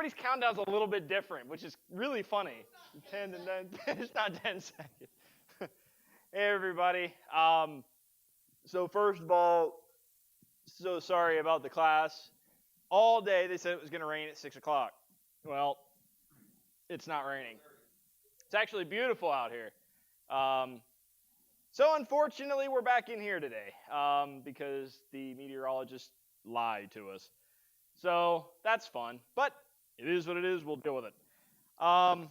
everybody's countdown's a little bit different, which is really funny. 10 and then it's not 10 seconds. Hey everybody. So first of all, so sorry about the class. All day they said it was going to rain at 6 o'clock. Well, it's not raining. It's actually beautiful out here. So unfortunately, we're back in here today because the meteorologist lied to us. So that's fun, but it is what it is. We'll deal with it. And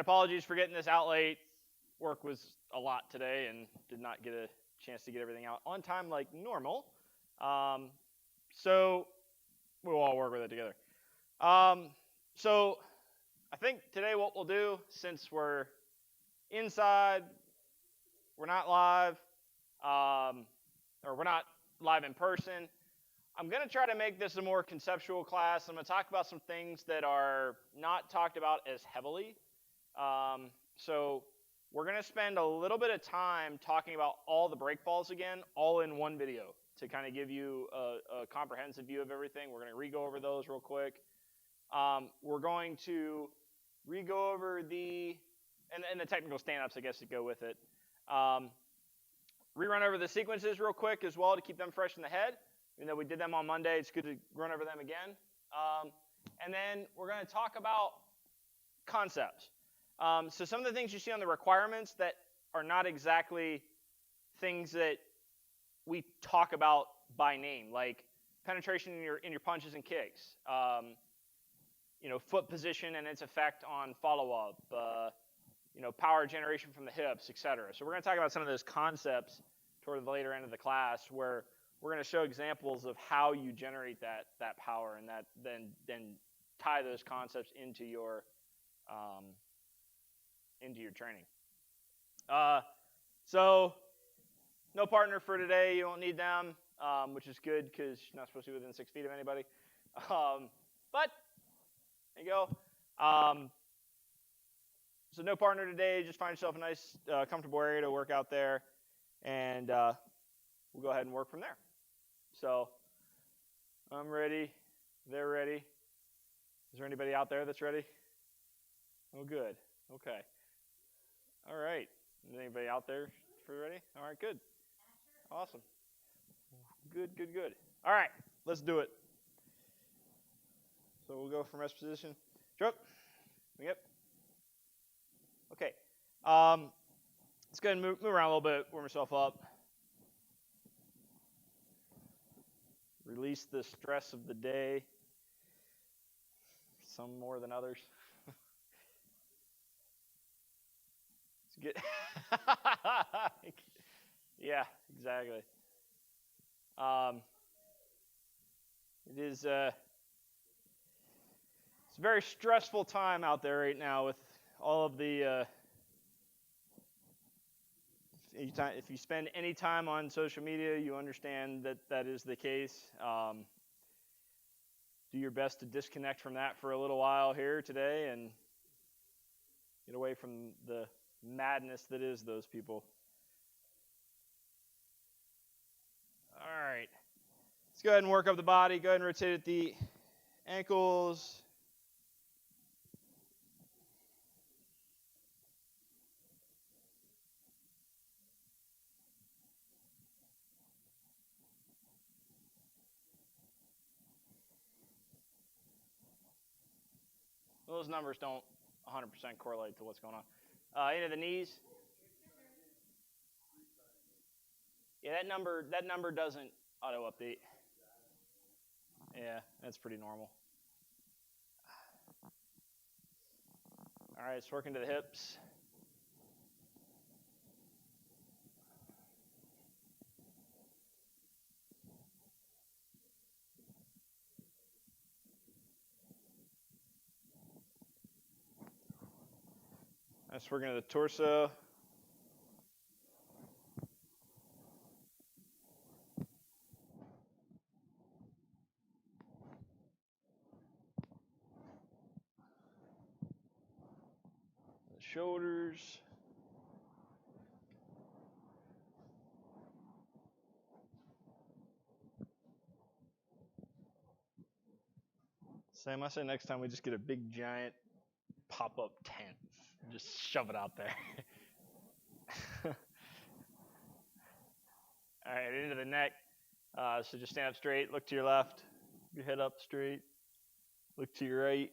apologies for getting this out late. Work was a lot today and did not get a chance to get everything out on time like normal. So we'll all work with it together. So I think today what we'll do, since we're inside, we're not live, or we're not live in person, I'm going to try to make this a more conceptual class. I'm going to talk about some things that are not talked about as heavily. So we're going to spend a little bit of time talking about all the breakfalls again, all in one video, to kind of give you a comprehensive view of everything. We're going to re-go over those real quick. We're going to re-go over the technical stand-ups, I guess, that go with it. Rerun over the sequences real quick as well to keep them fresh in the head. Even though we did them on Monday, it's good to run over them again. And then we're going to talk about concepts. So some of the things you see on the requirements that are not exactly things that we talk about by name, like penetration in your punches and kicks, foot position and its effect on follow-up, power generation from the hips, etc. So we're going to talk about some of those concepts toward the later end of the class, where we're going to show examples of how you generate that power, and that then tie those concepts into your training. So no partner for today. You won't need them, which is good because you're not supposed to be within 6 feet of anybody. But there you go. So no partner today. Just find yourself a nice, comfortable area to work out there, and we'll go ahead and work from there. So I'm ready. They're ready. Is there anybody out there that's ready? Oh, good. Okay. All right. Is anybody out there for ready? All right, good. Awesome. Good, good, good. All right, let's do it. So we'll go from rest position. Drop. Yep. Okay. Let's go ahead and move around a little bit, warm yourself up. Release the stress of the day. Some more than others. It's good. Yeah, exactly. It is it's a very stressful time out there right now with all of the if you spend any time on social media, you understand that is the case. Do your best to disconnect from that for a little while here today and get away from the madness that is those people. All right. Let's go ahead and work up the body. Go ahead and rotate at the ankles. Those numbers don't 100% correlate to what's going on. Into the knees. Yeah, that number doesn't auto update. Yeah, that's pretty normal. All right, let's work into the hips. Let's work into the torso. The shoulders. Sam, I say next time we just get a big giant pop-up tent. Just shove it out there. All right, into the neck. So just stand up straight, look to your left, your head up straight, look to your right,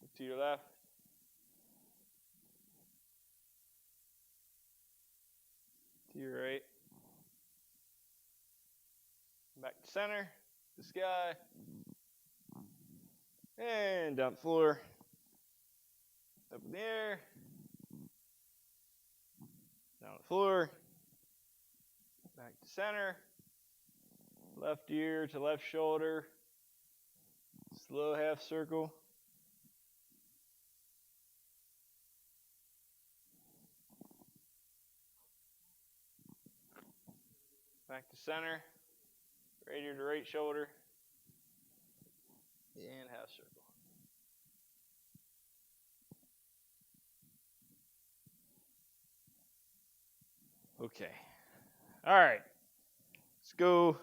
look to your left, to your right, back to center, the sky, and down the floor, up in the air, down the floor, back to center, left ear to left shoulder, slow half circle. Back to center, right ear to right shoulder, and half circle. Okay. All right. Let's go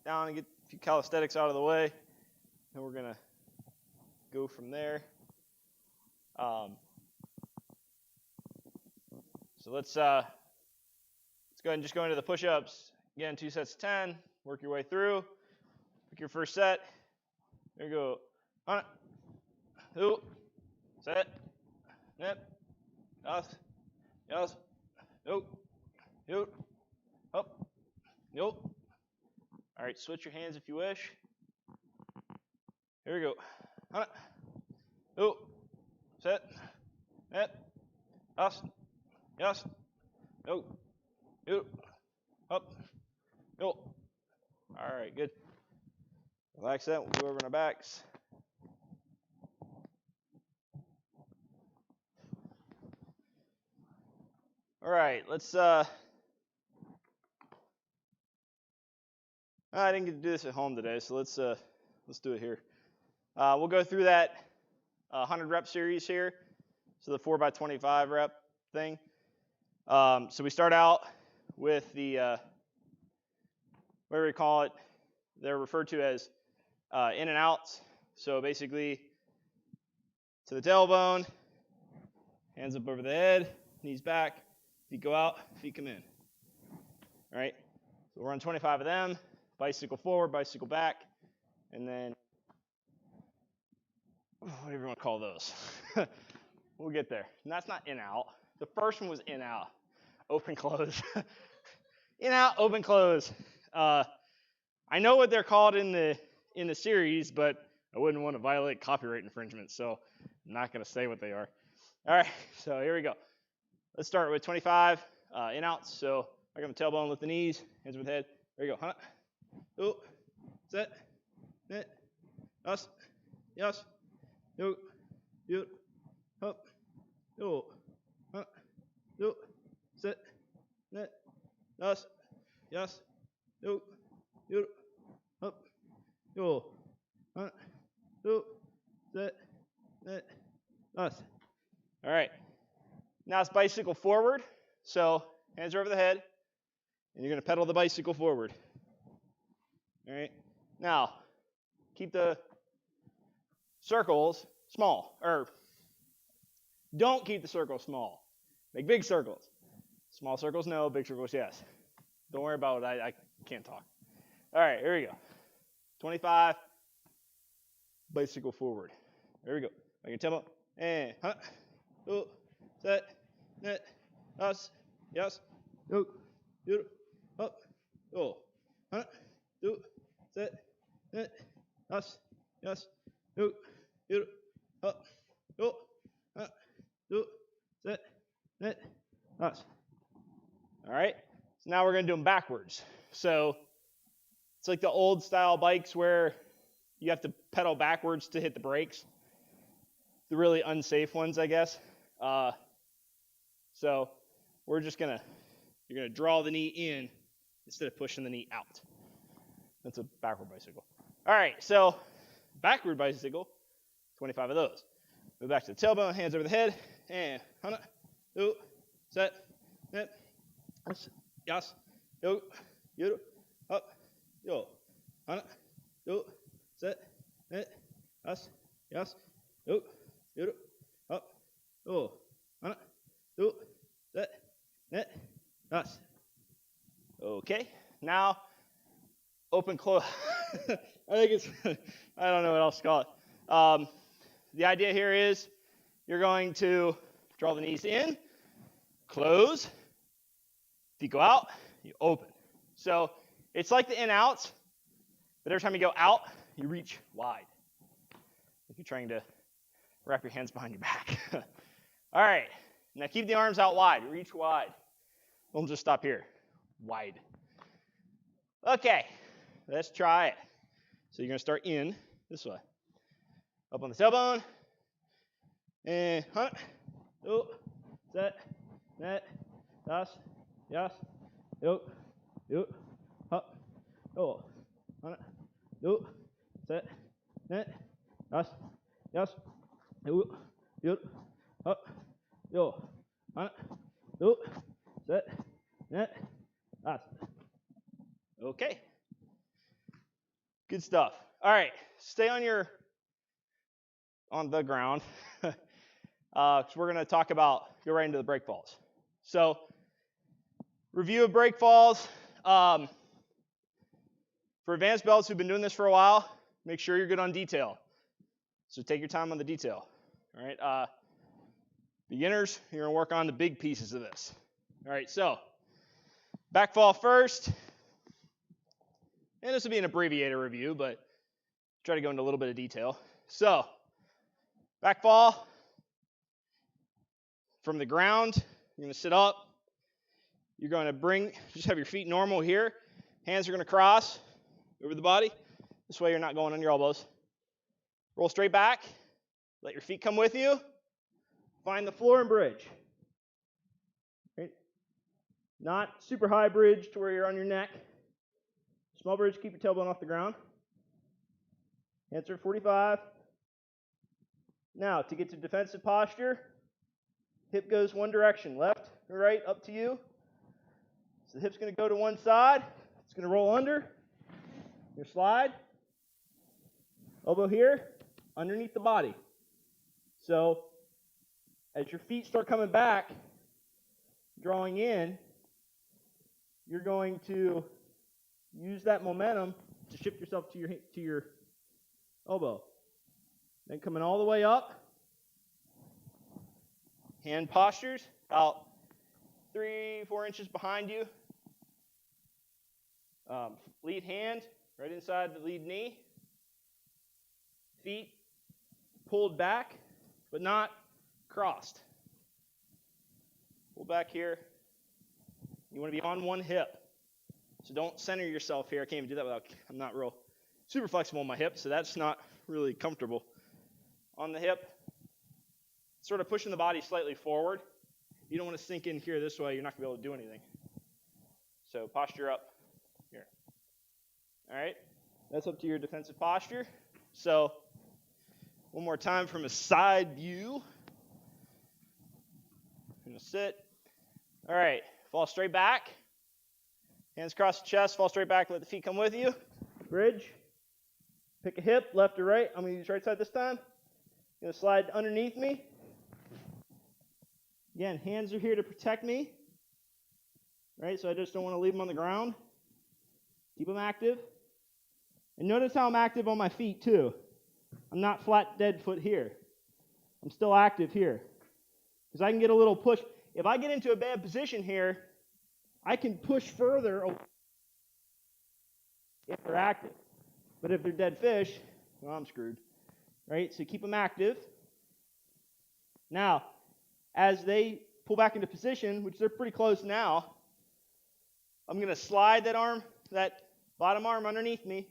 down and get a few calisthenics out of the way. Then we're going to go from there. So let's go ahead and just go into the push-ups. Again, 2 sets of 10. Work your way through. Pick your first set. There you go. On it. 2. Set. Nip. Yes. Yes. Nope. Nope. Up. Nope. All right, switch your hands if you wish. Here we go. On it. 2. Set. Nip. Yes. Yes. Nope. Nope. Up. Nope. All right, good. Relax that. We'll go over on our backs. All right, let's I didn't get to do this at home today, so let's do it here. We'll go through that 100 rep series here. So the 4x25 rep thing. So we start out with the whatever you call it. They're referred to as in and outs. So basically to the tailbone, hands up over the head, knees back, feet go out, feet come in. All right. So we're on 25 of them. Bicycle forward, bicycle back, and then whatever you want to call those. We'll get there. And that's not in out. The first one was in out, open close. In out, open close. I know what they're called in the series, but I wouldn't want to violate copyright infringement, so I'm not going to say what they are. All right, so here we go. Let's start with 25 in outs. So I got my tailbone, lift the knees, hands over the head. There you go. Oh, set, net, yes, yes, yo, yo, up, yo, yo, set, net, yes, yes, yo, yo, up, yo, yo, set, net, yes. All right. Now it's bicycle forward. So hands are over the head, and you're going to pedal the bicycle forward. All right. Now, keep the circles small, or don't keep the circles small. Make big circles. Small circles, no. Big circles, yes. Don't worry about it. I can't talk. All right, here we go. 25, bicycle forward. There we go. Make your tempo. And, oh, set, net, us, yes, yo, yo, up, oh, do, set, net, us, yes, yo, yo, up, yo, do, set, net, us. All right, so now we're going to do them backwards. So it's like the old style bikes where you have to pedal backwards to hit the brakes. The really unsafe ones, I guess. So we're just you're gonna draw the knee in instead of pushing the knee out. That's a backward bicycle. All right, so backward bicycle, 25 of those. Move back to the tailbone, hands over the head, and do, set, net, yes, yo, up, yo, hana, do, set, net, as, yas, do, yuru, up, do, hana, do, set, net, as. Okay, now open, close. I think it's, I don't know what else to call it. The idea here is you're going to draw the knees in, close, feet go out, you open. So it's like the in-outs, but every time you go out, you reach wide. Like you're trying to wrap your hands behind your back. All right, now keep the arms out wide, reach wide. Don't just stop here, wide. Okay, let's try it. So you're gonna start in this way. Up on the tailbone, and hunt, do, set, net, das, yas, yo, up, do, hunt, do, set, net, das, yas, yo, up, yo, hunt, do, set, net, das. Okay. Good stuff. All right, stay on the ground, because we're going to talk about, go right into the break falls. So, review of break falls. For advanced belts who've been doing this for a while, make sure you're good on detail. So take your time on the detail. All right. Beginners, you're going to work on the big pieces of this. All right. So, back fall first. And this will be an abbreviated review, but try to go into a little bit of detail. So, back fall, from the ground, you're going to sit up. You're going to just have your feet normal here. Hands are going to cross over the body. This way you're not going on your elbows. Roll straight back. Let your feet come with you. Find the floor and bridge. Right? Not super high bridge to where you're on your neck. Small bridge, keep your tailbone off the ground. Hands are at 45. Now, to get to defensive posture, hip goes one direction, left or right, up to you. So the hip's going to go to one side. It's going to roll under. Your slide. Elbow here, underneath the body. So, as your feet start coming back, drawing in, you're going to use that momentum to shift yourself to your elbow. Then coming all the way up. Hand postures about 3-4 inches behind you. Lead hand right inside the lead knee. Feet pulled back, but not crossed. Pull back here. You want to be on one hip. So don't center yourself here. I can't even do that I'm not real super flexible on my hip, so that's not really comfortable. On the hip, sort of pushing the body slightly forward. You don't want to sink in here this way. You're not going to be able to do anything. So posture up here. All right? That's up to your defensive posture. So one more time from a side view. I'm going to sit. All right. Fall straight back. Hands across the chest, fall straight back, let the feet come with you. Bridge. Pick a hip, left or right. I'm going to use right side this time. I'm going to slide underneath me. Again, hands are here to protect me. Right, so I just don't want to leave them on the ground. Keep them active. And notice how I'm active on my feet too. I'm not flat dead foot here. I'm still active here. Because I can get a little push. If I get into a bad position here, I can push further away if they're active. But if they're dead fish, well, I'm screwed. Right? So keep them active. Now, as they pull back into position, which they're pretty close now, I'm going to slide that bottom arm underneath me.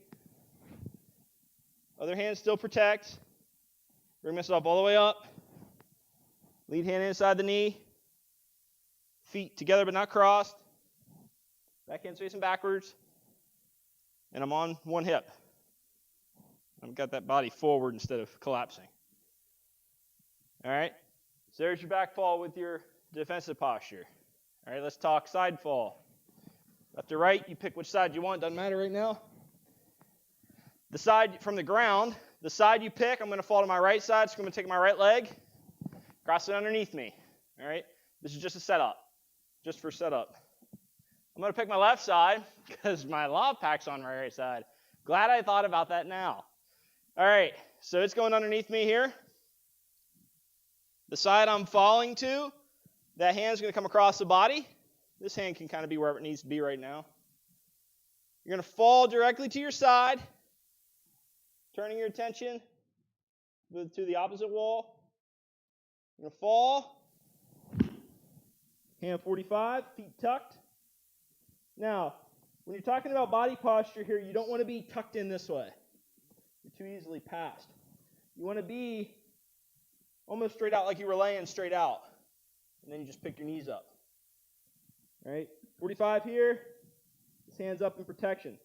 Other hand still protects. Bring myself all the way up. Lead hand inside the knee. Feet together but not crossed. Back hand's facing backwards. And I'm on one hip. I've got that body forward instead of collapsing. All right? So there's your back fall with your defensive posture. All right, let's talk side fall. Left or right, you pick which side you want. Doesn't matter right now. the side from the ground, the side you pick, I'm going to fall to my right side, so I'm going to take my right leg, cross it underneath me. All right? This is just a setup, just for setup. I'm going to pick my left side because my lav pack's on my right side. Glad I thought about that now. All right, so it's going underneath me here. The side I'm falling to, that hand's going to come across the body. This hand can kind of be wherever it needs to be right now. You're going to fall directly to your side, turning your attention to the opposite wall. You're going to fall. Hand 45, feet tucked. Now, when you're talking about body posture here, you don't want to be tucked in this way. You're too easily passed. You want to be almost straight out like you were laying straight out. And then you just pick your knees up. All right? 45 here. This hand's up in protection.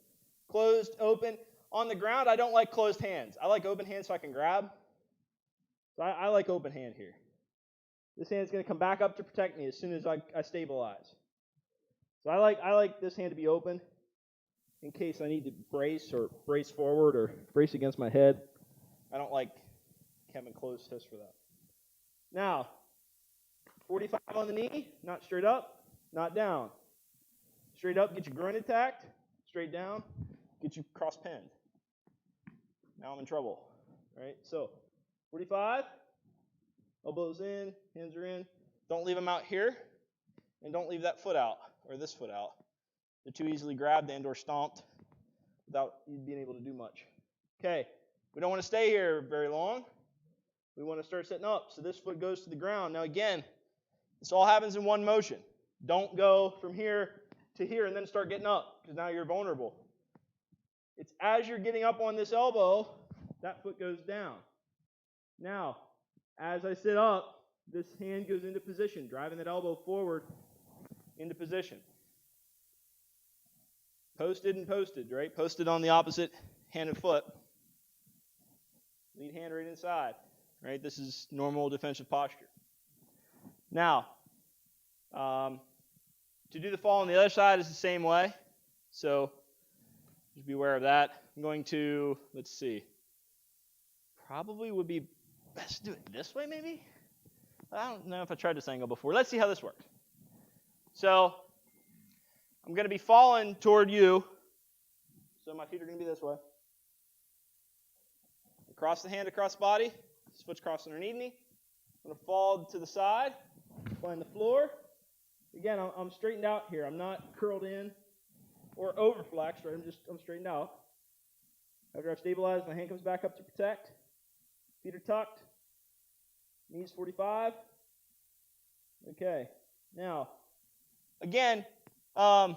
Closed, open. On the ground, I don't like closed hands. I like open hands so I can grab. So I like open hand here. This hand's going to come back up to protect me as soon as I stabilize. So I like this hand to be open in case I need to brace or brace forward or brace against my head. I don't like having closed fists for that. Now, 45 on the knee, not straight up, not down. Straight up, get your groin attacked. Straight down, get you cross-pinned. Now I'm in trouble. All right, so 45, elbows in, hands are in. Don't leave them out here, and don't leave that foot out, or this foot out. They're too easily grabbed and or stomped without you being able to do much. Okay, we don't want to stay here very long. We want to start setting up. So this foot goes to the ground. Now again, this all happens in one motion. Don't go from here to here and then start getting up, because now you're vulnerable. It's as you're getting up on this elbow, that foot goes down. Now, as I sit up, this hand goes into position, driving that elbow forward into position. Posted and posted, right? Posted on the opposite hand and foot. Lead hand right inside, right? This is normal defensive posture. Now, to do the fall on the other side is the same way. So just be aware of that. I'm going to, let's see, probably would be best to do it this way maybe? I don't know if I tried this angle before. Let's see how this works. So I'm going to be falling toward you. So my feet are going to be this way. Across the hand, across the body. This foot's crossing underneath me. I'm going to fall to the side, find the floor. Again, I'm straightened out here. I'm not curled in or overflexed, right? I'm straightened out. After I've stabilized, my hand comes back up to protect. Feet are tucked. Knees 45. Okay. Now, again, now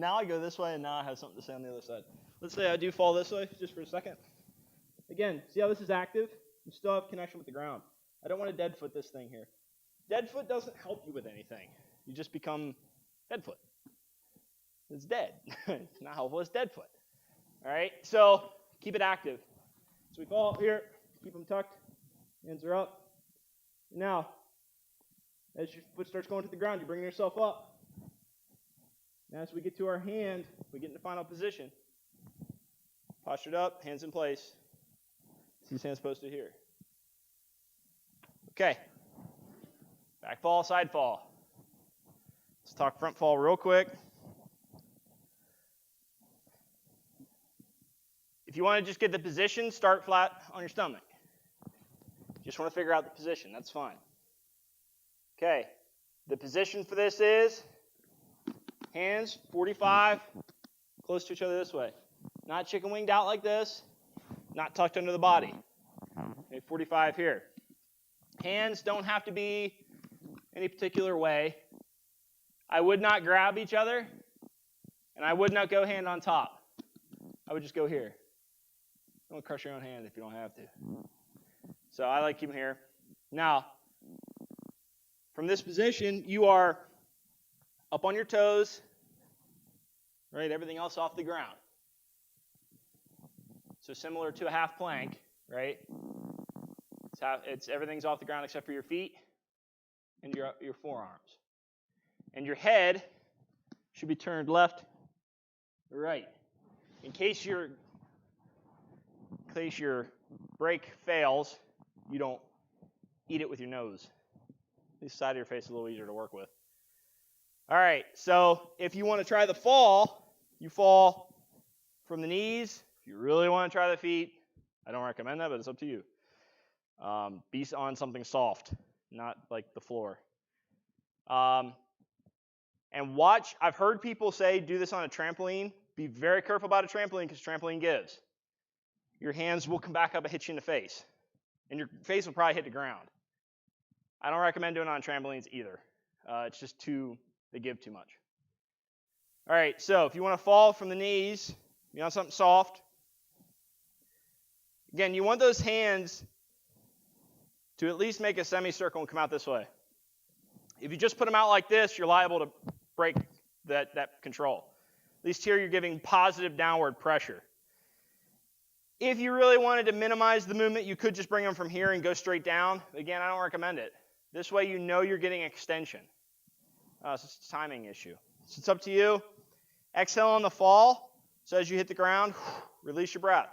I go this way, and now I have something to say on the other side. Let's say I do fall this way just for a second. Again, see how this is active? You still have connection with the ground. I don't want to dead foot this thing here. Dead foot doesn't help you with anything. You just become dead foot. It's dead. It's not helpful. It's dead foot. All right? So keep it active. So we fall here. Keep them tucked. Hands are up. Now, as your foot starts going to the ground, you're bringing yourself up. Now, as we get to our hand, we get into final position. Postured up, hands in place. See hands posted here. Okay. Back fall, side fall. Let's talk front fall real quick. If you want to just get the position, start flat on your stomach. Just want to figure out the position. That's fine. Okay. The position for this is hands 45 close to each other this way. Not chicken winged out like this. Not tucked under the body. Okay, 45 here. Hands don't have to be any particular way. I would not grab each other, and I would not go hand on top. I would just go here. Don't crush your own hand if you don't have to. So I like keeping here. Now, from this position, you are up on your toes, right? Everything else off the ground. So similar to a half plank, right? It's everything's off the ground except for your feet and your forearms. And your head should be turned left or right. In case you're in case your break fails, you don't eat it with your nose. This side of your face is a little easier to work with. All right, so if you want to try the fall, you fall from the knees. If you really want to try the feet, I don't recommend that, but it's up to you. Be on something soft, not like the floor. And watch, I've heard people say do this on a trampoline. Be very careful about a trampoline because trampoline gives. Your hands will come back up and hit you in the face. And your face will probably hit the ground. I don't recommend doing it on trampolines either. It's just they give too much. All right, so if you want to fall from the knees, you want something soft. Again, you want those hands to at least make a semicircle and come out this way. If you just put them out like this, you're liable to break that control. At least here you're giving positive downward pressure. If you really wanted to minimize the movement, you could just bring them from here and go straight down. Again, I don't recommend it. This way you know you're getting extension. So it's a timing issue. So it's up to you. Exhale on the fall. So as you hit the ground, release your breath.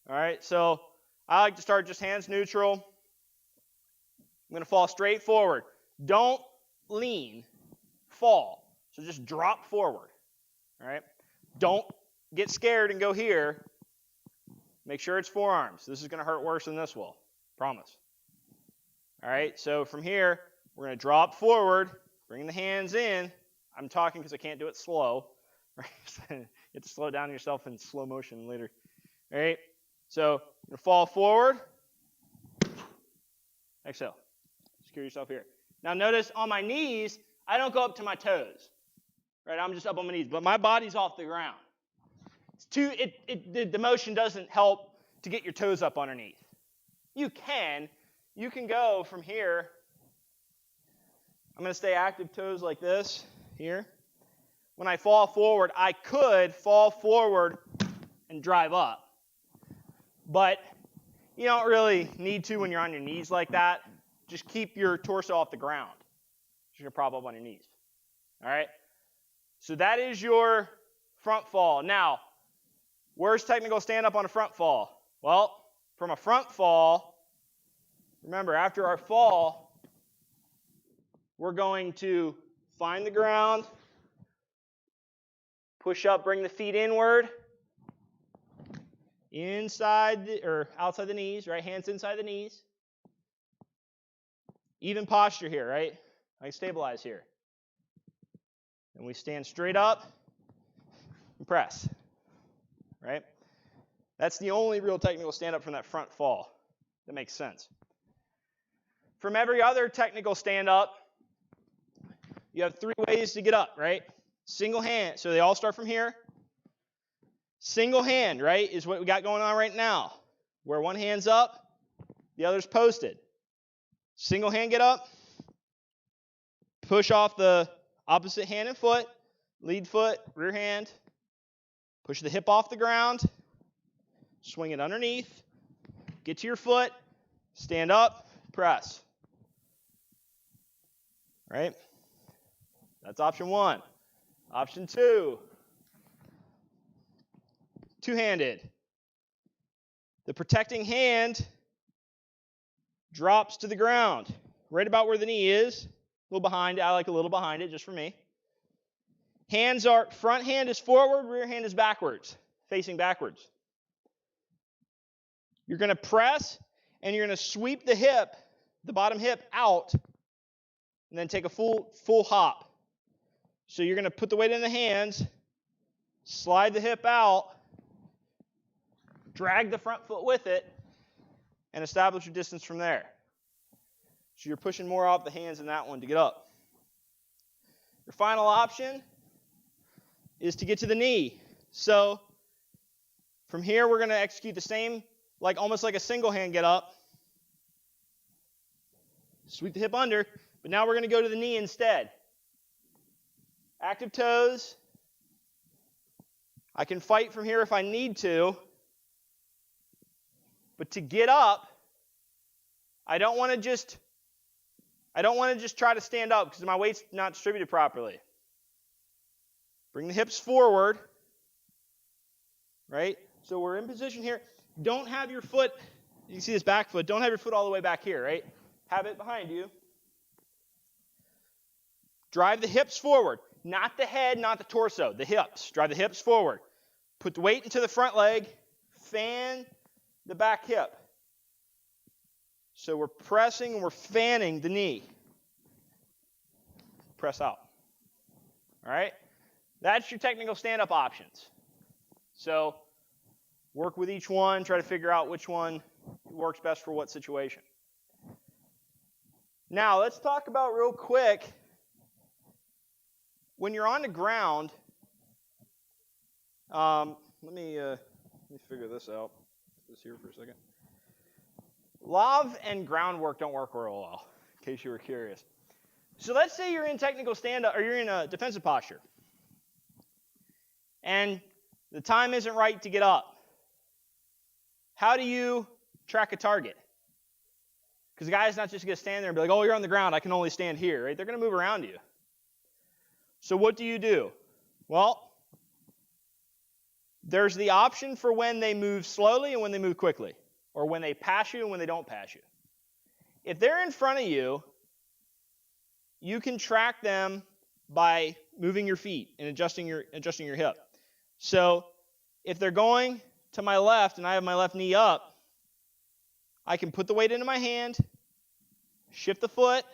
All right, so I like to start just hands neutral. I'm going to fall straight forward. Don't lean, fall. So just drop forward. All right? Don't get scared and go here. Make sure it's forearms. This is going to hurt worse than this will. Promise. All right, so from here, we're going to drop forward, bring the hands in. I'm talking because I can't do it slow. Right? You have to slow down yourself in slow motion later. All right, so you're going to fall forward. Exhale. Secure yourself here. Now notice on my knees, I don't go up to my toes. Right, I'm just up on my knees, but my body's off the ground. The motion doesn't help to get your toes up underneath. You can go from here. I'm going to stay active toes like this here. When I fall forward, I could fall forward and drive up. But you don't really need to when you're on your knees like that. Just keep your torso off the ground. You're going to prop up on your knees. All right? So that is your front fall. Now, where's technical stand-up on a front fall? Well, from a front fall, remember, after our fall, we're going to find the ground, push up, bring the feet inward, inside or outside the knees, right? Hands inside the knees. Even posture here, right? I can stabilize here. And we stand straight up and press, right? That's the only real technical stand-up from that front fall. That makes sense. From every other technical stand-up, you have three ways to get up, right? Single hand. So they all start from here. Single hand, right, is what we got going on right now, where one hand's up, the other's posted. Single hand get up, push off the opposite hand and foot, lead foot, rear hand, push the hip off the ground, swing it underneath, get to your foot, stand up, press. Right? That's option one. Option two, two-handed. The protecting hand drops to the ground, right about where the knee is, a little behind it. I like a little behind it, just for me. Hands are, front hand is forward, rear hand is backwards, facing backwards. You're going to press, and you're going to sweep the hip, the bottom hip out, and then take a full hop. So you're going to put the weight in the hands, slide the hip out, drag the front foot with it, and establish your distance from there. So you're pushing more off the hands in that one to get up. Your final option is to get to the knee. So from here, we're going to execute the same, almost like a single hand get up. Sweep the hip under, but now we're going to go to the knee instead. Active toes. I can fight from here if I need to. But to get up, I don't want to just try to stand up because my weight's not distributed properly. Bring the hips forward. Right? So we're in position here. don't have your foot, you can see this back foot, don't have your foot all the way back here, right? Have it behind you. Drive the hips forward. Not the head, not the torso, the hips. Drive the hips forward. Put the weight into the front leg. Fan the back hip. So we're pressing and we're fanning the knee. Press out. All right? That's your technical stand-up options. So work with each one. Try to figure out which one works best for what situation. Now, let's talk about real quick, when you're on the ground, let me figure this out. Put this here for a second. Lav and groundwork don't work real well, in case you were curious. So let's say you're in technical stand-up, or you're in a defensive posture, and the time isn't right to get up. How do you track a target? Because the guy's not just going to stand there and be like, oh, you're on the ground, I can only stand here, right? They're going to move around you. So what do? Well, there's the option for when they move slowly and when they move quickly, or when they pass you and when they don't pass you. If they're in front of you, you can track them by moving your feet and adjusting your hip. So if they're going to my left and I have my left knee up, I can put the weight into my hand, shift the foot,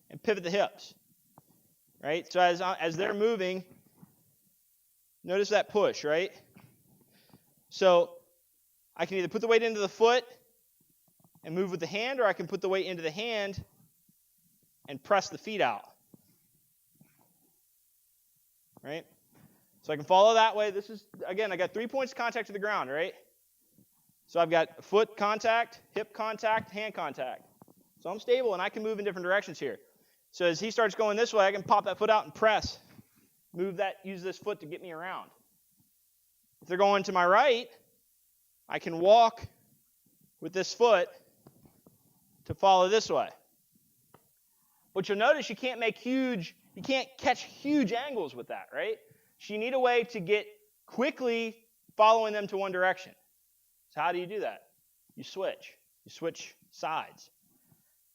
and pivot the hips. Right? So as they're moving, notice that push, right? So I can either put the weight into the foot and move with the hand, or I can put the weight into the hand and press the feet out. Right? So I can follow that way. This is, again, I got 3 points of contact to the ground, right? So I've got foot contact, hip contact, hand contact. So I'm stable and I can move in different directions here. So as he starts going this way, I can pop that foot out and press. Use this foot to get me around. If they're going to my right, I can walk with this foot to follow this way. But you'll notice you can't catch huge angles with that, right? So you need a way to get quickly following them to one direction. So how do you do that? You switch. You switch sides.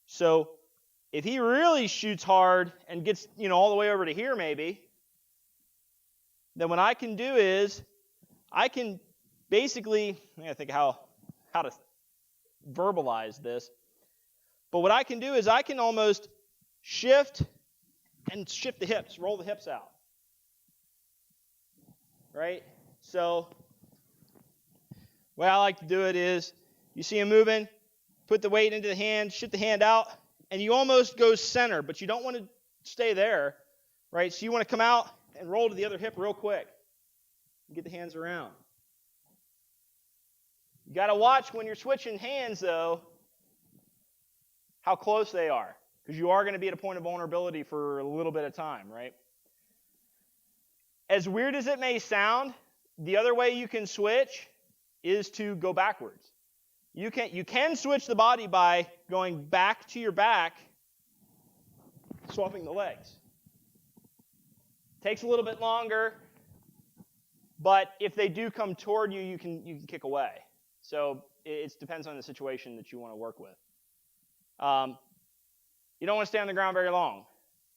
So if he really shoots hard and gets, all the way over to here maybe, then what I can do is I can basically, I gotta think how to verbalize this. But what I can do is I can almost shift the hips, roll the hips out. Right? So the way I like to do it is, you see him moving, put the weight into the hand, shift the hand out, and you almost go center, but you don't want to stay there, right? So you want to come out and roll to the other hip real quick and get the hands around. You got to watch when you're switching hands, though, how close they are, because you are going to be at a point of vulnerability for a little bit of time, right? As weird as it may sound, the other way you can switch is to go backwards. You can switch the body by going back to your back, swapping the legs. Takes a little bit longer, but if they do come toward you, you can kick away. So it depends on the situation that you want to work with. You don't want to stay on the ground very long,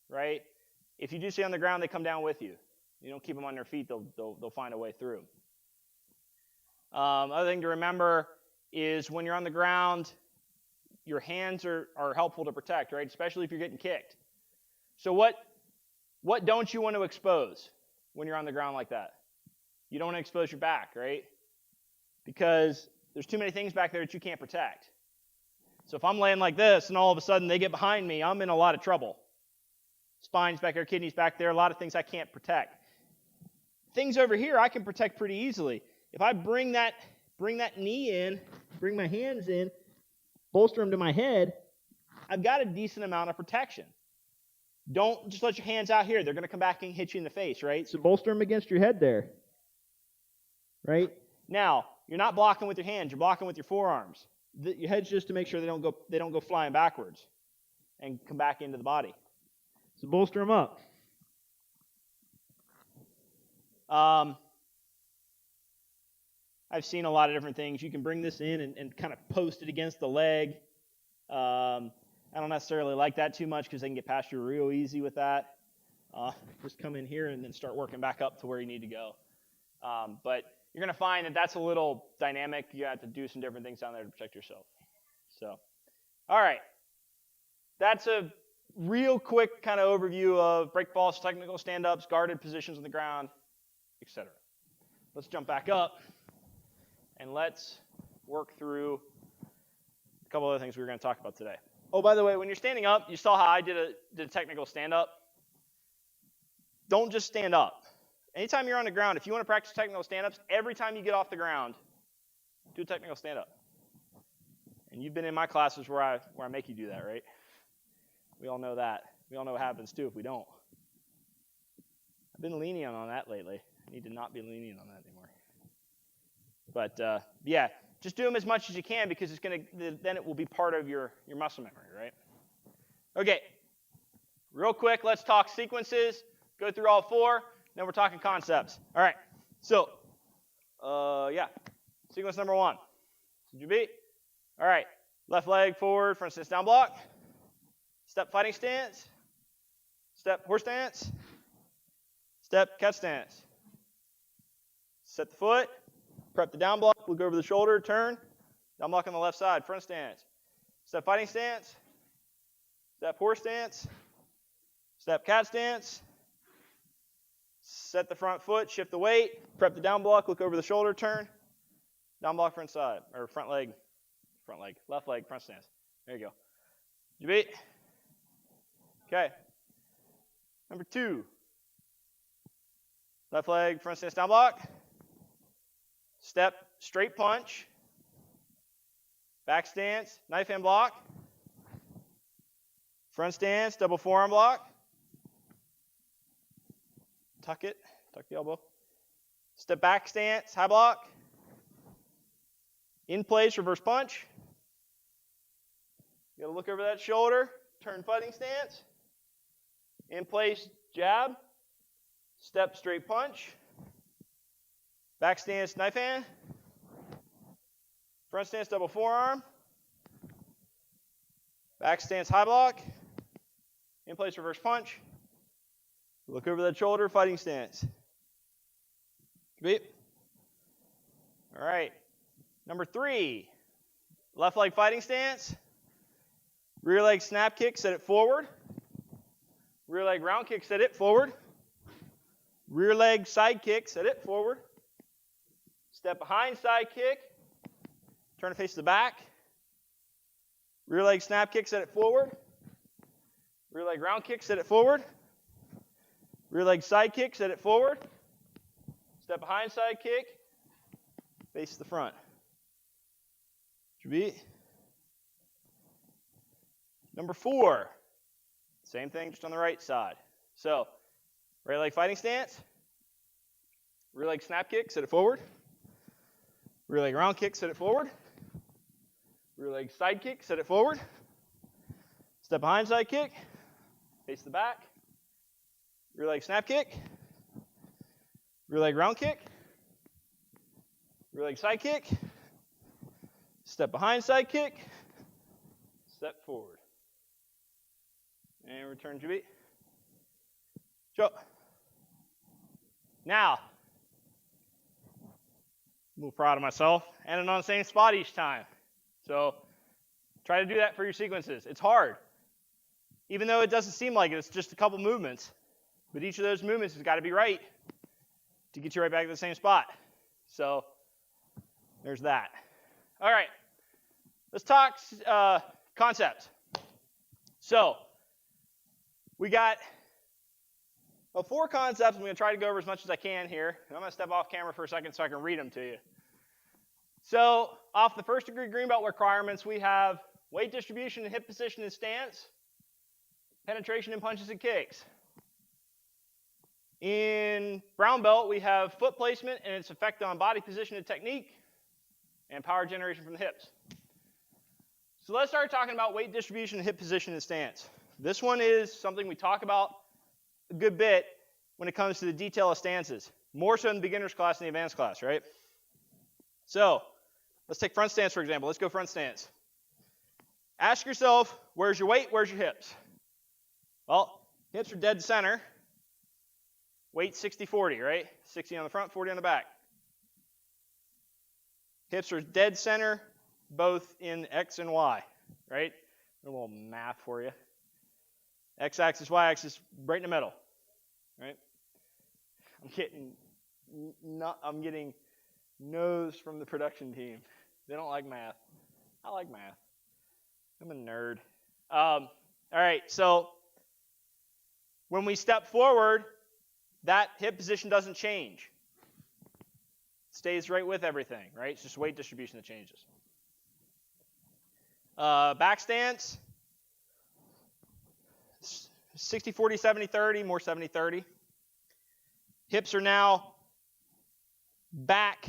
right? If you do stay on the ground, they come down with you. You don't keep them on their feet, they'll find a way through. Other thing to remember is when you're on the ground, your hands are helpful to protect, right? Especially if you're getting kicked. So what don't you want to expose when you're on the ground like that? You don't want to expose your back, right? Because there's too many things back there that you can't protect. So if I'm laying like this and all of a sudden they get behind me, I'm in a lot of trouble. Spine's back there, kidneys back there, a lot of things I can't protect. Things over here I can protect pretty easily. If I bring that knee in, bring my hands in, bolster them to my head, I've got a decent amount of protection. Don't just let your hands out here. They're going to come back and hit you in the face, right? So bolster them against your head there. Right? Now, you're not blocking with your hands. You're blocking with your forearms. Your head's just to make sure they don't go flying backwards and come back into the body. So bolster them up. I've seen a lot of different things. You can bring this in and kind of post it against the leg. I don't necessarily like that too much because they can get past you real easy with that. Just come in here and then start working back up to where you need to go. But you're going to find that that's a little dynamic. You have to do some different things down there to protect yourself. So, all right. That's a real quick kind of overview of break falls, technical stand-ups, guarded positions on the ground, etc. Let's jump back up and let's work through a couple other things we were going to talk about today. Oh, by the way, when you're standing up, you saw how I did a technical stand-up. Don't just stand up. Anytime you're on the ground, if you want to practice technical stand-ups, every time you get off the ground, do a technical stand-up. And you've been in my classes where I make you do that, right? We all know that. We all know what happens, too, if we don't. I've been lenient on that lately. I need to not be lenient on that anymore. But, yeah, just do them as much as you can because then it will be part of your muscle memory, right? Okay, real quick, let's talk sequences. Go through all four. Then we're talking concepts. All right, so, yeah, sequence number 1. Did you beat? All right, left leg forward, front stance down block. Step fighting stance. Step horse stance. Step cat stance. Set the foot. Prep the down block. Look over the shoulder. Turn. Down block on the left side. Front stance. Step fighting stance. Step horse stance. Step cat stance. Set the front foot. Shift the weight. Prep the down block. Look over the shoulder. Turn. Down block front side. Or front leg. Front leg. Left leg. Front stance. There you go. Did you beat? Okay. Number 2. Left leg, front stance down block. Step, straight punch. Back stance, knife hand block. Front stance, double forearm block. Tuck it, tuck the elbow. Step back stance, high block. In place, reverse punch. You gotta look over that shoulder. Turn fighting stance. In place, jab. Step straight punch. Back stance, knife hand. Front stance, double forearm. Back stance, high block. In place, reverse punch. Look over that shoulder, fighting stance. Beat. All right. Number 3. Left leg fighting stance. Rear leg snap kick, set it forward. Rear leg round kick, set it forward. Rear leg side kick, set it forward. Step behind side kick. Turn to face the back. Rear leg snap kick, set it forward. Rear leg round kick, set it forward. Rear leg side kick, set it forward. Step behind side kick. Face the front. Beat. Number 4. Same thing, just on the right side. So, right leg fighting stance. Rear leg snap kick, set it forward. Rear leg round kick, set it forward. Rear leg side kick, set it forward. Step behind side kick. Face the back. Rear leg snap kick. Rear leg round kick. Rear leg side kick. Step behind side kick. Step forward. And return to beat. Show. Now, I'm a little proud of myself. And on the same spot each time. So try to do that for your sequences. It's hard. Even though it doesn't seem like it, it's just a couple movements. But each of those movements has got to be right to get you right back to the same spot. So there's that. All right. Let's talk concepts. So we got 4 concepts. I'm going to try to go over as much as I can here. And I'm going to step off camera for a second so I can read them to you. So off the first degree green belt requirements, we have weight distribution and hip position and stance, penetration and punches and kicks. In brown belt, we have foot placement and its effect on body position and technique, and power generation from the hips. So let's start talking about weight distribution and hip position and stance. This one is something we talk about a good bit when it comes to the detail of stances, more so in the beginner's class than the advanced class, right? So let's take front stance, for example. Let's go front stance. Ask yourself, where's your weight, where's your hips? Well, hips are dead center. Weight 60-40, right? 60 on the front, 40 on the back. Hips are dead center, both in X and Y, right? A little math for you. X-axis, Y-axis, right in the middle, right? I'm getting no's from the production team. They don't like math. I like math. I'm a nerd. All right, so when we step forward, that hip position doesn't change. It stays right with everything, right? It's just weight distribution that changes. Back stance, 60-40, 70-30, more 70-30. Hips are now back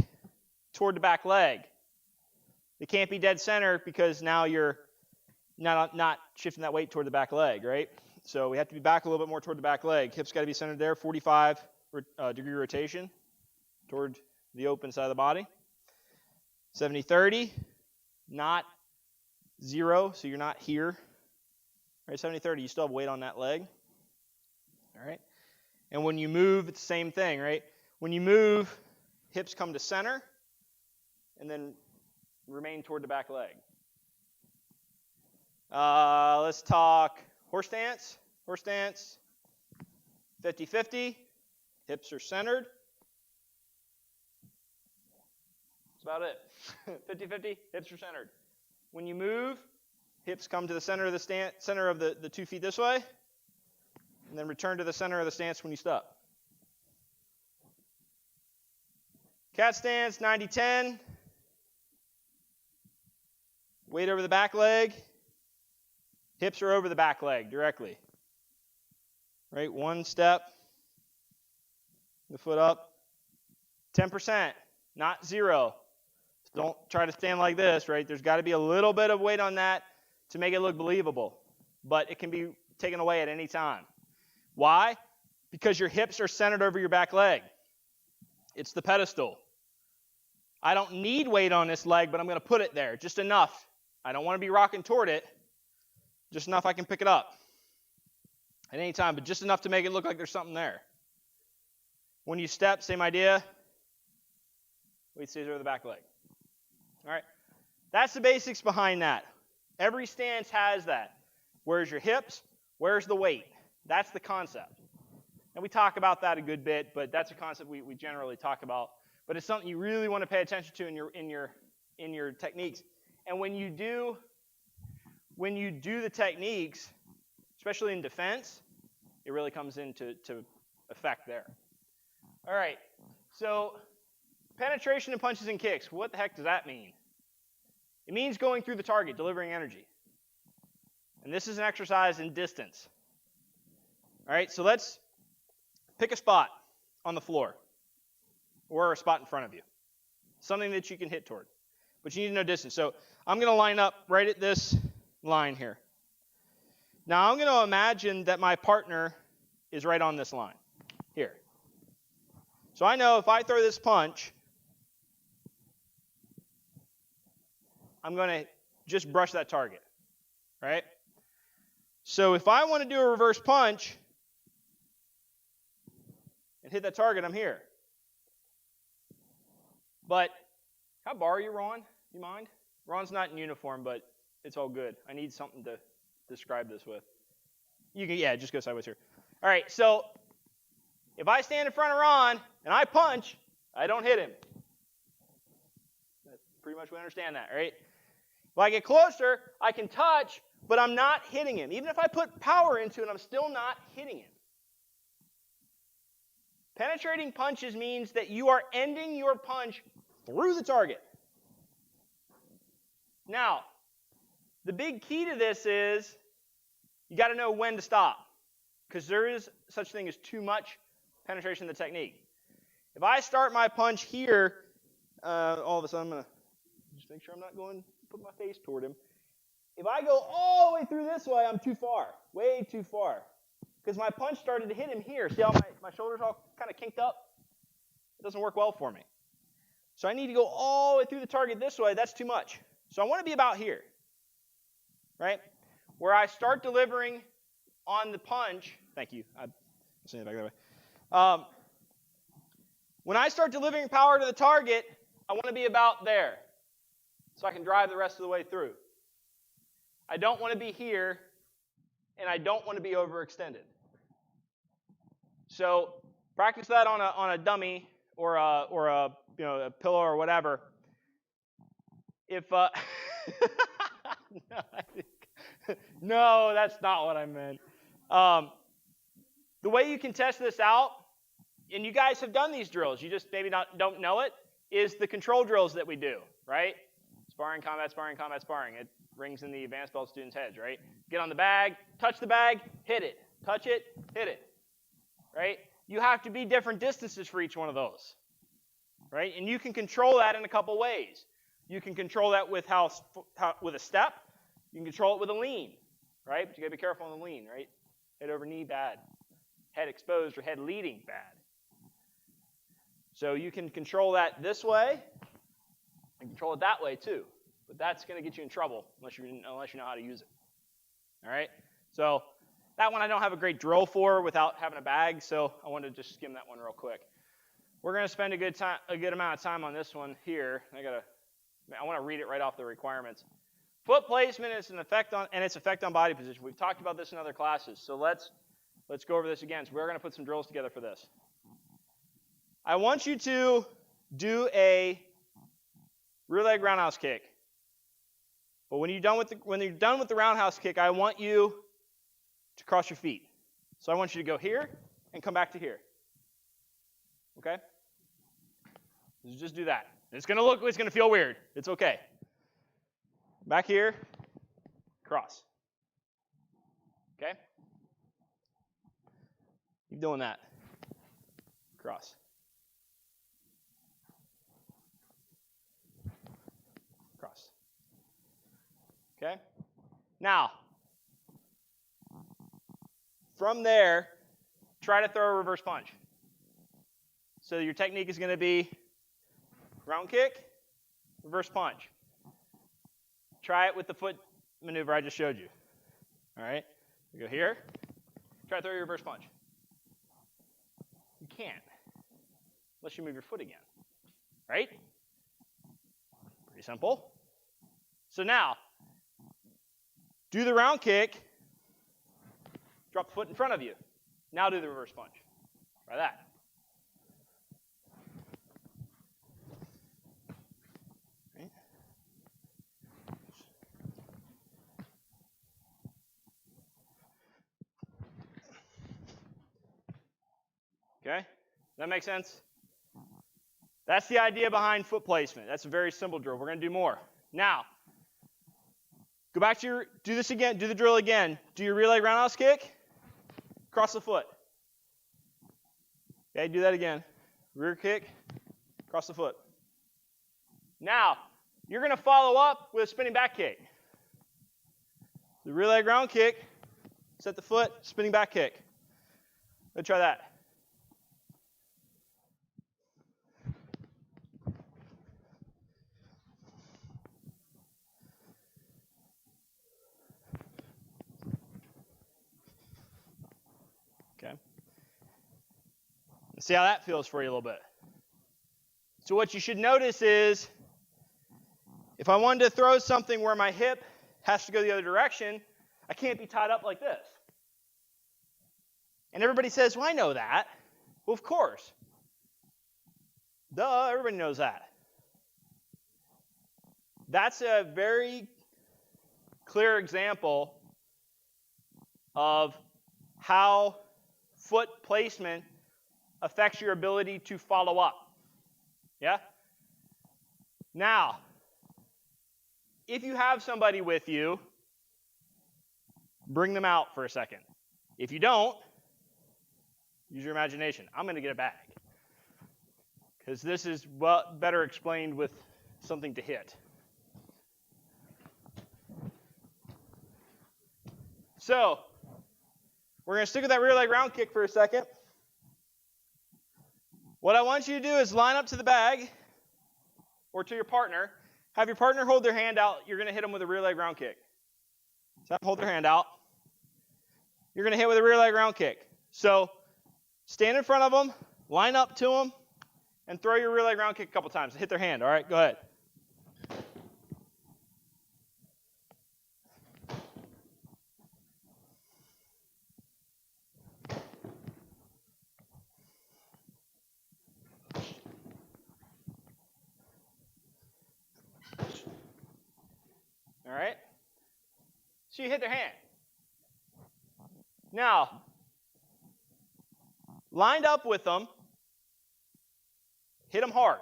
toward the back leg. They can't be dead center because now you're not shifting that weight toward the back leg, right? So we have to be back a little bit more toward the back leg. Hips got to be centered there, 45 degree rotation toward the open side of the body. 70-30, not 0, so you're not here. Right, 70-30, you still have weight on that leg. All right? And when you move, it's the same thing, right? When you move, hips come to center and then remain toward the back leg. Let's talk horse stance. Horse stance, 50-50. Hips are centered. That's about it. 50-50, hips are centered. When you move, hips come to the center of the 2 feet this way, and then return to the center of the stance when you stop. Cat stance, 90-10. Weight over the back leg. Hips are over the back leg directly. Right, one step, the foot up. 10%, not 0. Don't try to stand like this, right? There's got to be a little bit of weight on that to make it look believable. But it can be taken away at any time. Why? Because your hips are centered over your back leg. It's the pedestal. I don't need weight on this leg, but I'm going to put it there, just enough. I don't want to be rocking toward it, just enough I can pick it up at any time, but just enough to make it look like there's something there. When you step, same idea. Weight stays over the back leg. All right, that's the basics behind that. Every stance has that. Where's your hips? Where's the weight? That's the concept. And we talk about that a good bit, but that's a concept we generally talk about. But it's something you really want to pay attention to in your techniques. And when you do the techniques, especially in defense, it really comes into effect there. All right, so penetration and punches and kicks. What the heck does that mean? It means going through the target, delivering energy. And this is an exercise in distance. All right, so let's pick a spot on the floor or a spot in front of you, something that you can hit toward. But you need to know distance. So I'm going to line up right at this line here. Now I'm going to imagine that my partner is right on this line here. So I know if I throw this punch, I'm going to just brush that target, right? So if I want to do a reverse punch and hit that target, I'm here. But can I borrow you, Ron? You mind? Ron's not in uniform, but it's all good. I need something to describe this with. You can, yeah, just go sideways here. All right, so if I stand in front of Ron and I punch, I don't hit him. Pretty much we understand that, right? If I get closer, I can touch, but I'm not hitting him. Even if I put power into it, I'm still not hitting him. Penetrating punches means that you are ending your punch through the target. Now, the big key to this is you got to know when to stop, because there is such thing as too much penetration of the technique. If I start my punch here, all of a sudden I'm going to just make sure I'm not going to put my face toward him. If I go all the way through this way, I'm too far, way too far, because my punch started to hit him here. See how my shoulders all kind of kinked up? It doesn't work well for me. So I need to go all the way through the target this way. That's too much. So I want to be about here, right? Where I start delivering on the punch. Thank you. I'm sending it back that way. When I start delivering power to the target, I want to be about there so I can drive the rest of the way through. I don't want to be here, and I don't want to be overextended. So practice that on a dummy or a pillow or whatever. If no, that's not what I meant. The way you can test this out, and you guys have done these drills, you just maybe don't know it, is the control drills that we do, right? Sparring, combat, sparring, combat, sparring. It rings in the advanced belt students' heads, right? Get on the bag, touch the bag, hit it. Touch it, hit it, right? You have to be different distances for each one of those, right? And you can control that in a couple ways. You can control that with with a step. You can control it with a lean, right? But you got to be careful on the lean, right? Head over knee, bad. Head exposed or head leading, bad. So you can control that this way and control it that way too. But that's going to get you in trouble unless you know how to use it. All right? So that one I don't have a great drill for without having a bag, so I wanted to just skim that one real quick. We're going to spend a good amount of time on this one here. I want to read it right off the requirements. Foot placement is its effect on body position. We've talked about this in other classes, so let's go over this again. So we're going to put some drills together for this. I want you to do a rear leg roundhouse kick. But when you're done with the roundhouse kick, I want you to cross your feet. So I want you to go here and come back to here. Okay? Just do that. It's going to feel weird. It's okay. Back here, cross. Okay? Keep doing that. Cross. Cross. Okay? Now, from there, try to throw a reverse punch. So your technique is going to be round kick, reverse punch. Try it with the foot maneuver I just showed you. All right? You go here. Try to throw your reverse punch. You can't unless you move your foot again. Right? Pretty simple. So now, do the round kick. Drop the foot in front of you. Now do the reverse punch. Try that. Okay? That make sense? That's the idea behind foot placement. That's a very simple drill. We're going to do more. Now, go back to do this again. Do the drill again. Do your rear leg roundhouse kick. Cross the foot. Okay, do that again. Rear kick. Cross the foot. Now, you're going to follow up with a spinning back kick. The rear leg round kick. Set the foot. Spinning back kick. Let's try that. Okay. Let's see how that feels for you a little bit. So what you should notice is, if I wanted to throw something where my hip has to go the other direction, I can't be tied up like this. And everybody says, well, I know that. Well, of course. Duh, everybody knows that. That's a very clear example of how foot placement affects your ability to follow up. Yeah? Now, if you have somebody with you, bring them out for a second. If you don't, use your imagination. I'm going to get a bag, because this is better explained with something to hit. So, we're going to stick with that rear leg round kick for a second. What I want you to do is line up to the bag, or to your partner. Have your partner hold their hand out. You're going to hit them with a rear leg round kick. So hold their hand out. You're going to hit with a rear leg round kick. So stand in front of them, line up to them, and throw your rear leg round kick a couple times. Hit their hand. All right, go ahead. All right? So you hit their hand. Now, lined up with them, hit them hard.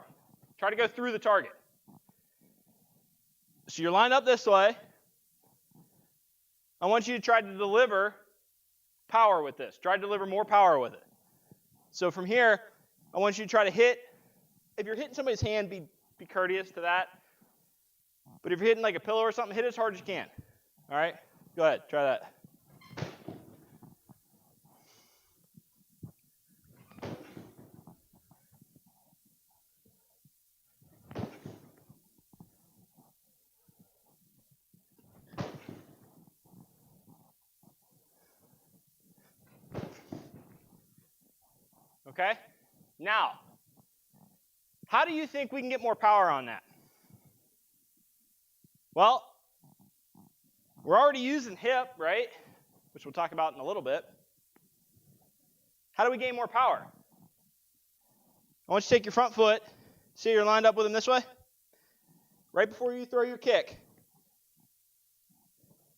Try to go through the target. So you're lined up this way. I want you to try to deliver power with this. Try to deliver more power with it. So from here, I want you to try to hit. If you're hitting somebody's hand, be courteous to that. But if you're hitting like a pillow or something, hit it as hard as you can. All right? Go ahead. Try that. Okay? Now, how do you think we can get more power on that? Well, we're already using hip, right? Which we'll talk about in a little bit. How do we gain more power? I want you to take your front foot. See, you're lined up with them this way. Right before you throw your kick,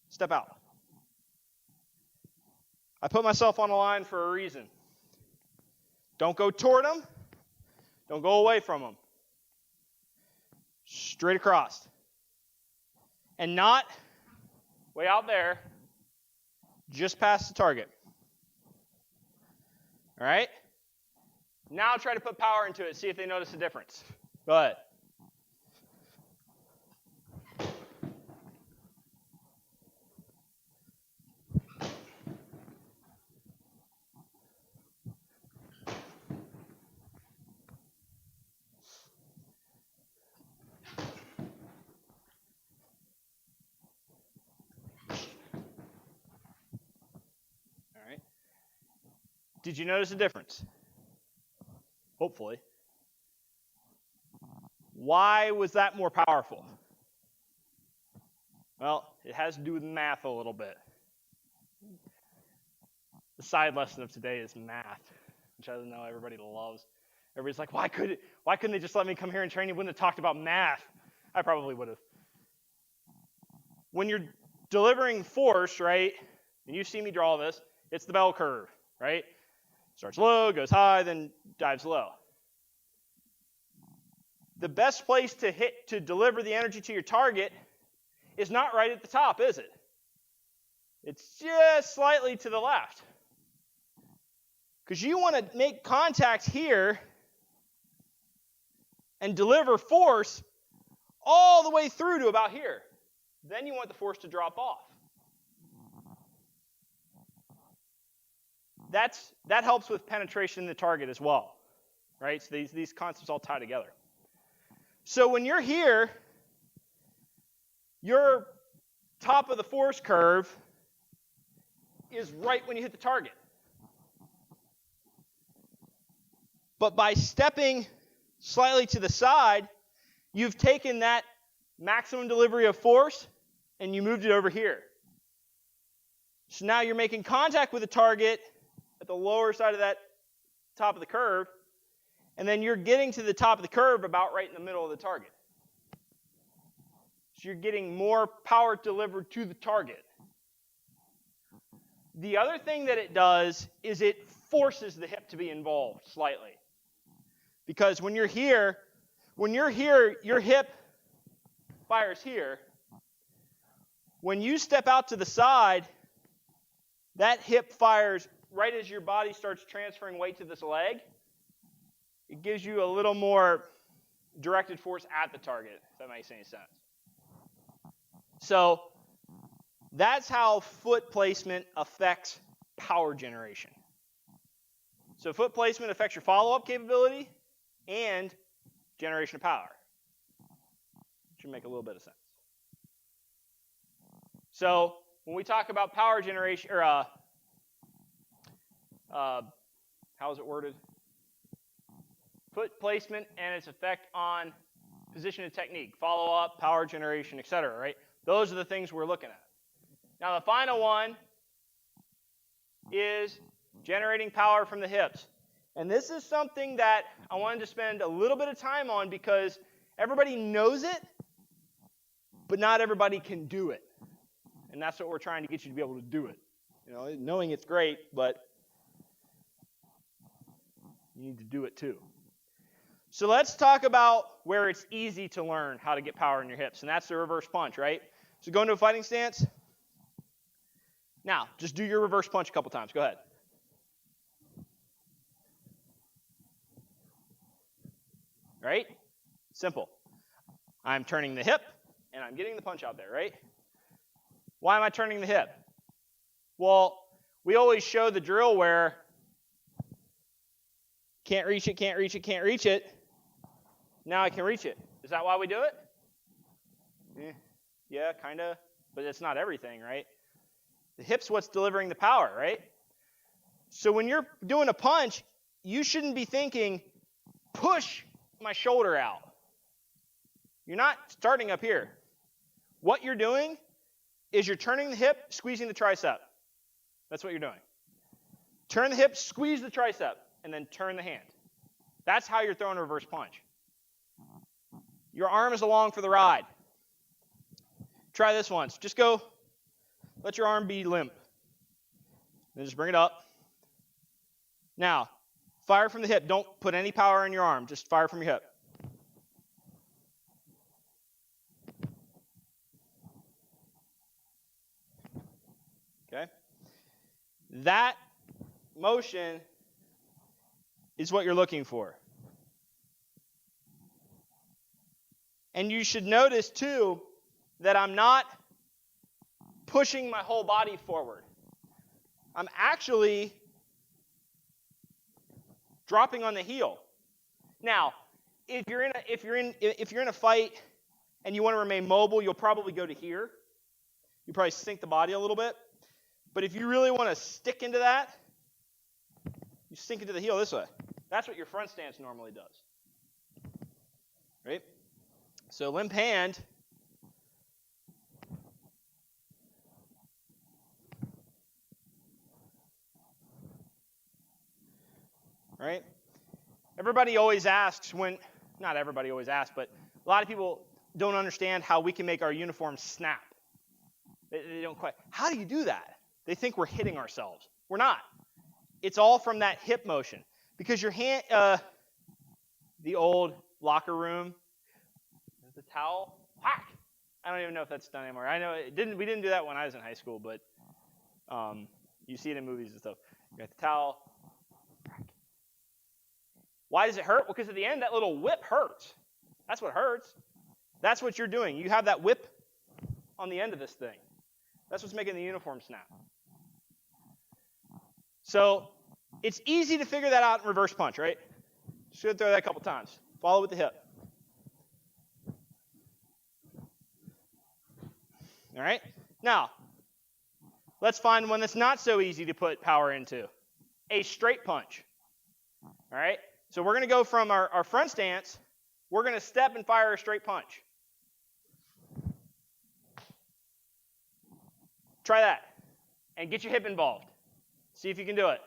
step out. I put myself on the line for a reason. Don't go toward them. Don't go away from them. Straight across. And not way out there, just past the target. All right? Now try to put power into it. See if they notice a difference. Go ahead. Did you notice a difference? Hopefully. Why was that more powerful? Well, it has to do with math a little bit. The side lesson of today is math, which I know everybody loves. Everybody's like, why couldn't they just let me come here and train? You wouldn't have talked about math. I probably would have. When you're delivering force, right, and you see me draw this, it's the bell curve, right? Starts low, goes high, then dives low. The best place to deliver the energy to your target is not right at the top, is it? It's just slightly to the left. Because you want to make contact here and deliver force all the way through to about here. Then you want the force to drop off. That helps with penetration in the target as well, right? So these concepts all tie together. So when you're here, your top of the force curve is right when you hit the target. But by stepping slightly to the side, you've taken that maximum delivery of force and you moved it over here. So now you're making contact with the target at the lower side of that top of the curve, and then you're getting to the top of the curve about right in the middle of the target. So you're getting more power delivered to the target. The other thing that it does is it forces the hip to be involved slightly. Because when you're here, your hip fires here. When you step out to the side, that hip fires right as your body starts transferring weight to this leg. It gives you a little more directed force at the target, if that makes any sense. So that's how foot placement affects power generation. So foot placement affects your follow-up capability and generation of power. Should make a little bit of sense. So when we talk about power generation, or how is it worded? Foot placement and its effect on position and technique, follow-up, power generation, etc., right? Those are the things we're looking at. Now the final one is generating power from the hips. And this is something that I wanted to spend a little bit of time on because everybody knows it, but not everybody can do it. And that's what we're trying to get you to be able to do it. You know, knowing it's great, but you need to do it too. So let's talk about where it's easy to learn how to get power in your hips, and that's the reverse punch, right? So go into a fighting stance. Now, just do your reverse punch a couple times. Go ahead. Right? Simple. I'm turning the hip, and I'm getting the punch out there, right? Why am I turning the hip? Well, we always show the drill where can't reach it, can't reach it, can't reach it. Now I can reach it. Is that why we do it? Yeah, kind of, but it's not everything, right? The hip's what's delivering the power, right? So when you're doing a punch, you shouldn't be thinking, push my shoulder out. You're not starting up here. What you're doing is you're turning the hip, squeezing the tricep. That's what you're doing. Turn the hip, squeeze the tricep, and then turn the hand. That's how you're throwing a reverse punch. Your arm is along for the ride. Try this once. Just go, let your arm be limp. Then just bring it up. Now, fire from the hip. Don't put any power in your arm. Just fire from your hip. Okay? That motion is what you're looking for. And you should notice, too, that I'm not pushing my whole body forward. I'm actually dropping on the heel. Now, if you're in a fight and you want to remain mobile, you'll probably go to here. You probably sink the body a little bit. But if you really want to stick into that, you sink into the heel this way. That's what your front stance normally does. Right? So limp hand. Right? Everybody always asks not everybody always asks, but a lot of people don't understand how we can make our uniform snap. They don't quite. How do you do that? They think we're hitting ourselves. We're not. It's all from that hip motion. Because your hand, the old locker room, the towel, whack. I don't even know if that's done anymore. I know we didn't do that when I was in high school, but you see it in movies and stuff. You got the towel, whack. Why does it hurt? Well, because at the end, that little whip hurts. That's what hurts. That's what you're doing. You have that whip on the end of this thing. That's what's making the uniform snap. So it's easy to figure that out in reverse punch, right? Just gonna throw that a couple times. Follow with the hip. All right? Now, let's find one that's not so easy to put power into. A straight punch. All right? So we're going to go from our front stance. We're going to step and fire a straight punch. Try that. And get your hip involved. See if you can do it.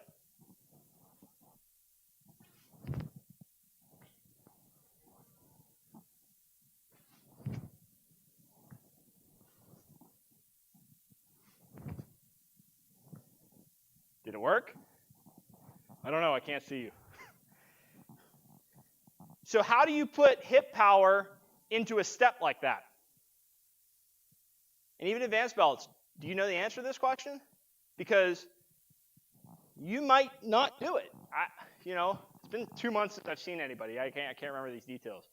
Did it work? I don't know. I can't see you. So how do you put hip power into a step like that? And even advanced belts, do you know the answer to this question? Because you might not do it. It's been 2 months since I've seen anybody. I can't remember these details.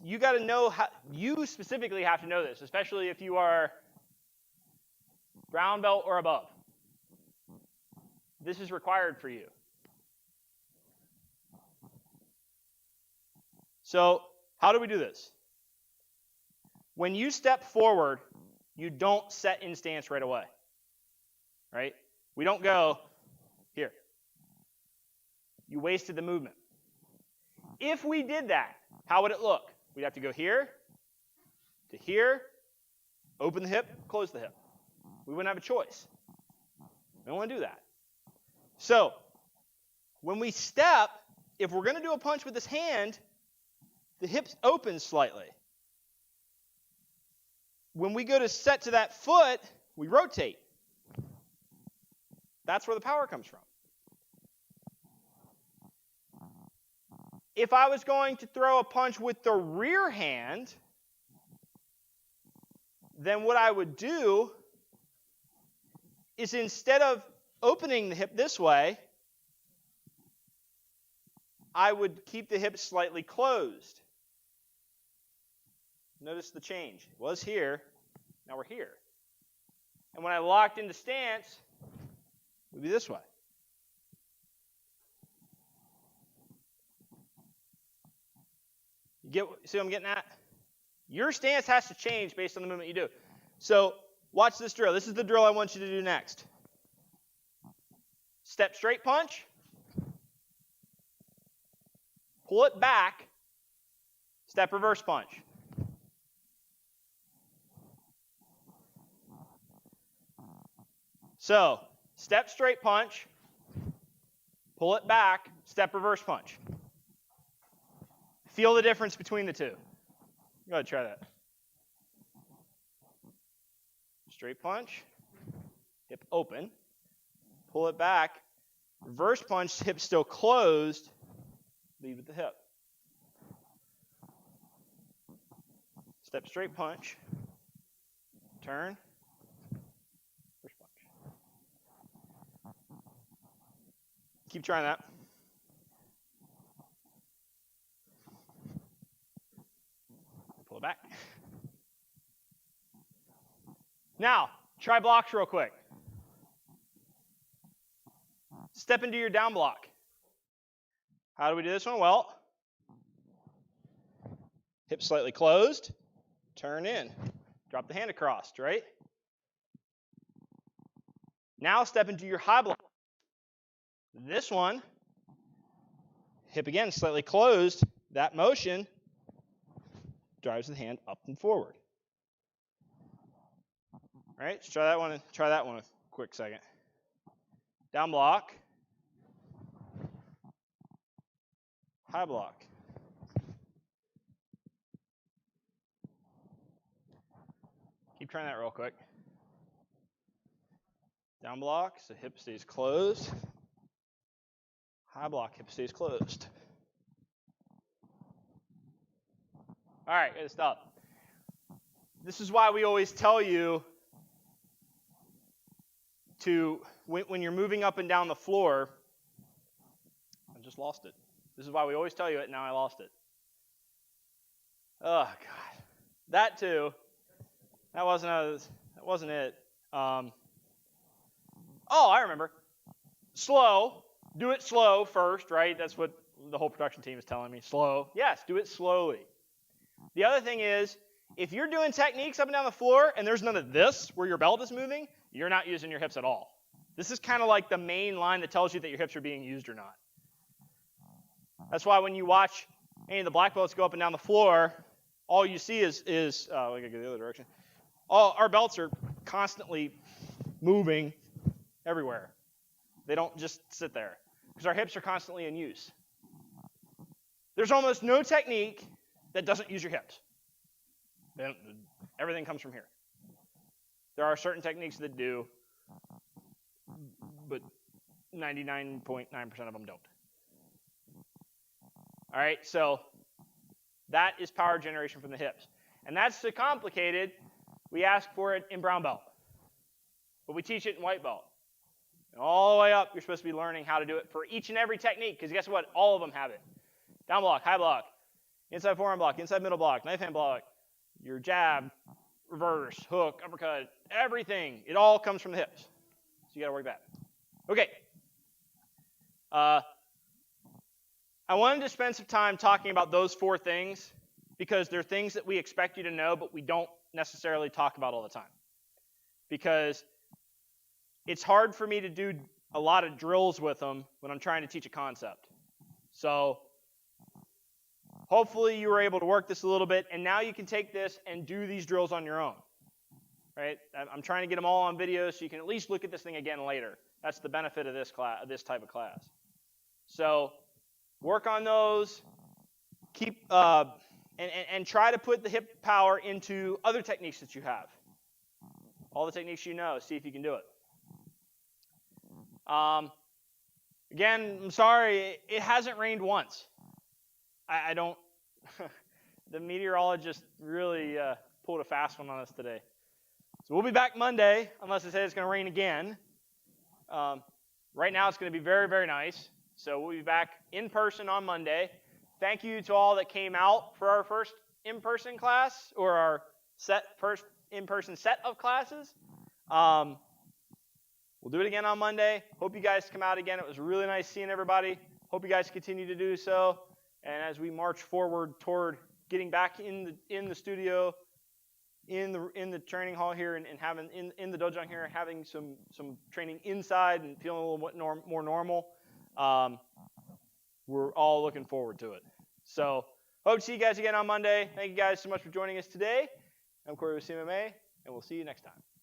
You got to know how. You specifically have to know this, especially if you are brown belt or above. This is required for you. So how do we do this? When you step forward, you don't set in stance right away. Right? We don't go here. You wasted the movement. If we did that, how would it look? We'd have to go here to here, open the hip, close the hip. We wouldn't have a choice. We don't want to do that. So, when we step, if we're going to do a punch with this hand, the hips open slightly. When we go to set to that foot, we rotate. That's where the power comes from. If I was going to throw a punch with the rear hand, then what I would do is instead of opening the hip this way, I would keep the hip slightly closed. Notice the change. It was here, now we're here. And when I locked into stance, it would be this way. See what I'm getting at? Your stance has to change based on the movement you do. So watch this drill. This is the drill I want you to do next. Step straight punch. Pull it back. Step reverse punch. So step straight punch. Pull it back. Step reverse punch. Feel the difference between the two. Go ahead, try that. Straight punch, hip open, pull it back, reverse punch, hip still closed, leave at the hip. Step straight punch, turn, reverse punch. Keep trying that. Pull it back. Now, try blocks real quick. Step into your down block. How do we do this one? Well, hip slightly closed, turn in, drop the hand across, right? Now step into your high block. This one, hip again slightly closed, that motion drives the hand up and forward. All right, let's try that one a quick second. Down block. High block. Keep trying that real quick. Down block, so hip stays closed. High block, hip stays closed. All right, good stuff. This is why we always tell you to, when you're moving up and down the floor, I just lost it. This is why we always tell you it, now I lost it. Oh, God. That too. That wasn't it. Oh, I remember. Slow. Do it slow first, right? That's what the whole production team is telling me. Slow. Yes, do it slowly. The other thing is, if you're doing techniques up and down the floor and there's none of this where your belt is moving, you're not using your hips at all. This is kind of like the main line that tells you that your hips are being used or not. That's why when you watch any of the black belts go up and down the floor, all you see is we gotta go the other direction. All our belts are constantly moving everywhere. They don't just sit there because our hips are constantly in use. There's almost no technique that doesn't use your hips. Everything comes from here. There are certain techniques that do, but 99.9% of them don't. All right, so that is power generation from the hips. And that's so complicated, we ask for it in brown belt. But we teach it in white belt. And all the way up, you're supposed to be learning how to do it for each and every technique, because guess what? All of them have it. Down block, high block, inside forearm block, inside middle block, knife hand block, your jab, reverse, hook, uppercut, everything. It all comes from the hips. So you got to work that. Okay. I wanted to spend some time talking about those four things because they're things that we expect you to know, but we don't necessarily talk about all the time. Because it's hard for me to do a lot of drills with them when I'm trying to teach a concept. So hopefully you were able to work this a little bit, and now you can take this and do these drills on your own. Right? I'm trying to get them all on video so you can at least look at this thing again later. That's the benefit of this class, this type of class. So work on those. Keep and try to put the hip power into other techniques that you have. All the techniques you know. See if you can do it. Again, I'm sorry, it hasn't rained once. I don't. The meteorologist really pulled a fast one on us today. So we'll be back Monday, unless they say it's going to rain again. Right now it's going to be very, very nice. So we'll be back in person on Monday. Thank you to all that came out for our first in-person class, or our first in-person set of classes. We'll do it again on Monday. Hope you guys come out again. It was really nice seeing everybody. Hope you guys continue to do so. And as we march forward toward getting back in the studio, in the training hall here, and having in the dojo here, having some training inside and feeling a little bit more normal, we're all looking forward to it. So hope to see you guys again on Monday. Thank you guys so much for joining us today. I'm Corey with CVMA, and we'll see you next time.